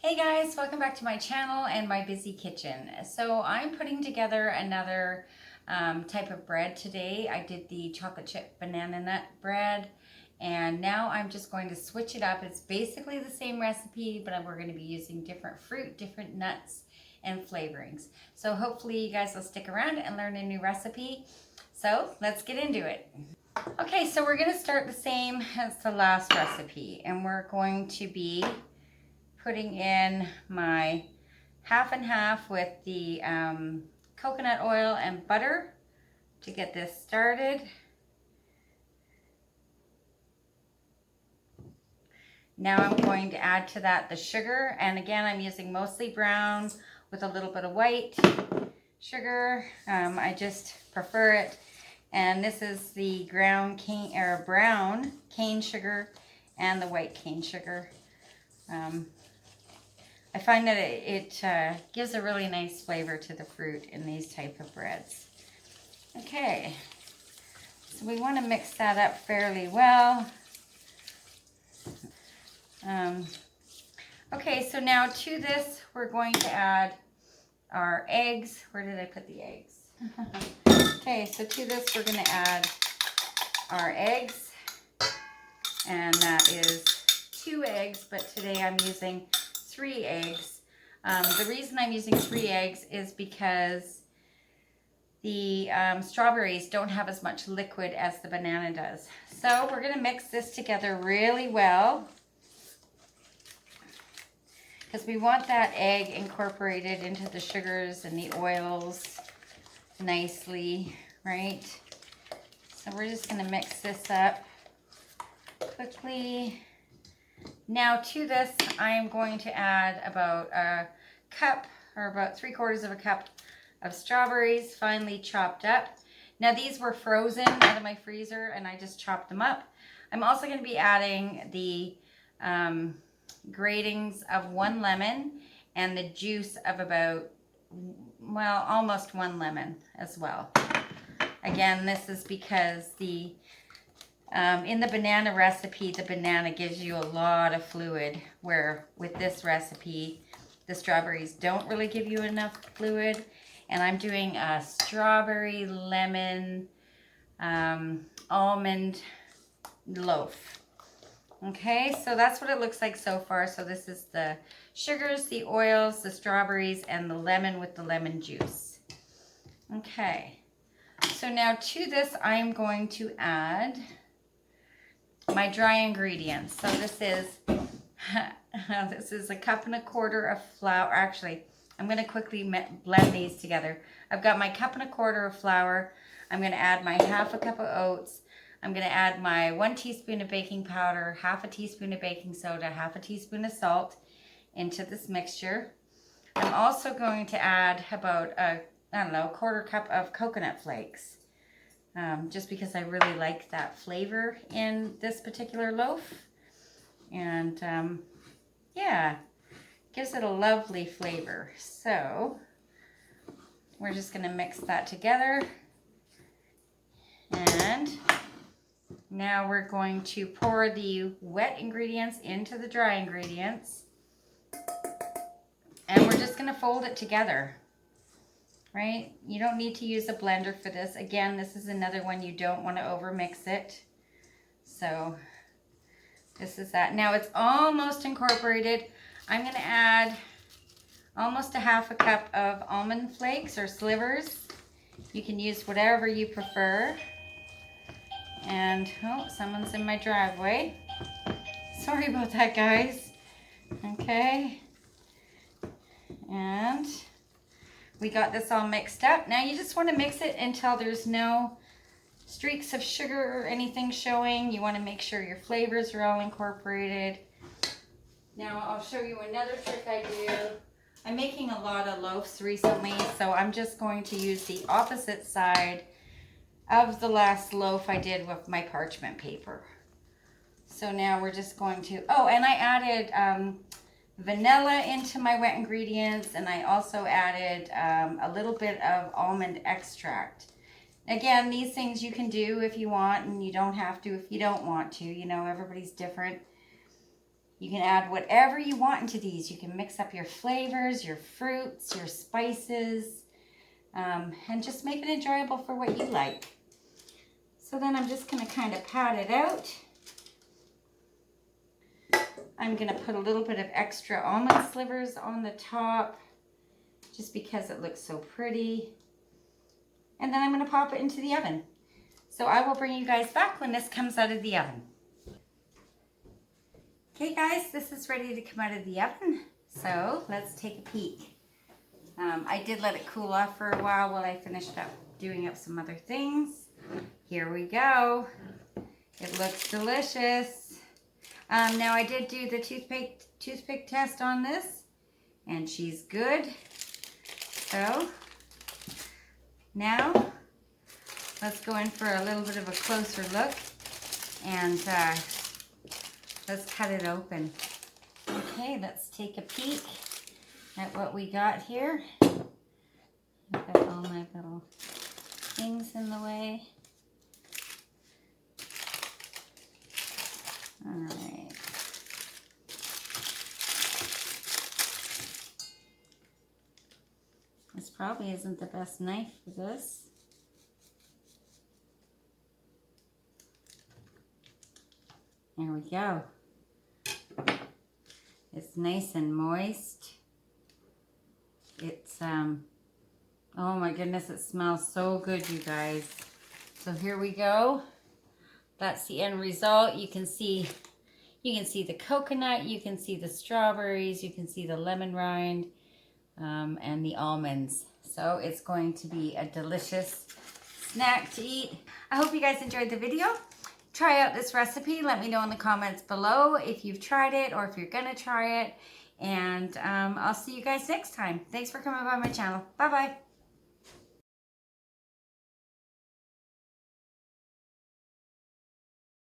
Hey guys, welcome back to my channel and my busy kitchen. So I'm putting together another type of bread today. I did the chocolate chip banana nut bread, and now I'm just going to switch it up. It's basically the same recipe, but we're going to be using different fruit, different nuts, and flavorings. So hopefully you guys will stick around and learn a new recipe. So let's get into it. Okay, so we're going to start the same as the last recipe, and we're going to be putting in my half and half with the coconut oil and butter to get this started. Now I'm going to add to that the sugar, and again I'm using mostly brown with a little bit of white sugar. I just prefer it, and this is the brown cane sugar and the white cane sugar. I find that it gives a really nice flavor to the fruit in these type of breads. Okay, so we want to mix that up fairly well. Okay, so now to this we're going to add our eggs. Where did I put the eggs? Okay, so to this we're going to add our eggs, and that is 2 eggs, but today I'm using 3 eggs. The reason I'm using 3 eggs is because the strawberries don't have as much liquid as the banana does. So we're going to mix this together really well, because we want that egg incorporated into the sugars and the oils nicely, right? So we're just going to mix this up quickly. Now to this, I am going to add about a cup, or about 3/4 of a cup of strawberries, finely chopped up. Now these were frozen out of my freezer, and I just chopped them up. I'm also going to be adding the gratings of 1 lemon and the juice of about, well, almost 1 lemon as well. Again, this is because in the banana recipe, the banana gives you a lot of fluid, where with this recipe, the strawberries don't really give you enough fluid. And I'm doing a strawberry lemon almond loaf. Okay, so that's what it looks like so far. So this is the sugars, the oils, the strawberries, and the lemon with the lemon juice. Okay, so now to this, I'm going to add my dry ingredients. So this is this is 1.25 cups of flour. Actually, I'm going to quickly blend these together. I've got my 1.25 cups of flour. I'm going to add my 1/2 cup of oats. I'm going to add my 1 teaspoon of baking powder, 1/2 teaspoon of baking soda, 1/2 teaspoon of salt into this mixture. I'm also going to add about a 1/4 cup of coconut flakes. Just because I really like that flavor in this particular loaf. And yeah, gives it a lovely flavor. So we're just going to mix that together. And now we're going to pour the wet ingredients into the dry ingredients. And we're just going to fold it together. Right? You don't need to use a blender for this. Again, this is another one you don't want to overmix it. So this is that. Now it's almost incorporated. I'm going to add almost 1/2 cup of almond flakes or slivers. You can use whatever you prefer. And, oh, someone's in my driveway. Sorry about that, guys. Okay. And we got this all mixed up. Now you just want to mix it until there's no streaks of sugar or anything showing. You want to make sure your flavors are all incorporated. Now I'll show you another trick I do. I'm making a lot of loaves recently, so I'm just going to use the opposite side of the last loaf I did with my parchment paper. So now we're just going to, oh, and I added vanilla into my wet ingredients, and I also added a little bit of almond extract. Again, these things you can do if you want, and you don't have to if you don't want to. You know, everybody's different. You can add whatever you want into these. You can mix up your flavors, your fruits, your spices, and just make it enjoyable for what you like. So then I'm just going to kind of pat it out. I'm going to put a little bit of extra almond slivers on the top just because it looks so pretty. And then I'm going to pop it into the oven. So I will bring you guys back when this comes out of the oven. Okay guys, this is ready to come out of the oven. So let's take a peek. I did let it cool off for a while I finished up doing up some other things. Here we go. It looks delicious. Now I did do the toothpick test on this, and she's good. So now let's go in for a little bit of a closer look, and let's cut it open. Okay, let's take a peek at what we got here. I've got all my little things in the way. All right. This probably isn't the best knife for this. There we go. It's nice and moist. It's, oh my goodness, it smells so good, you guys. So here we go. That's the end result. You can see the coconut, you can see the strawberries, you can see the lemon rind, and the almonds. So it's going to be a delicious snack to eat. I hope you guys enjoyed the video. Try out this recipe. Let me know in the comments below if you've tried it or if you're gonna try it. And I'll see you guys next time. Thanks for coming by my channel. Bye-bye.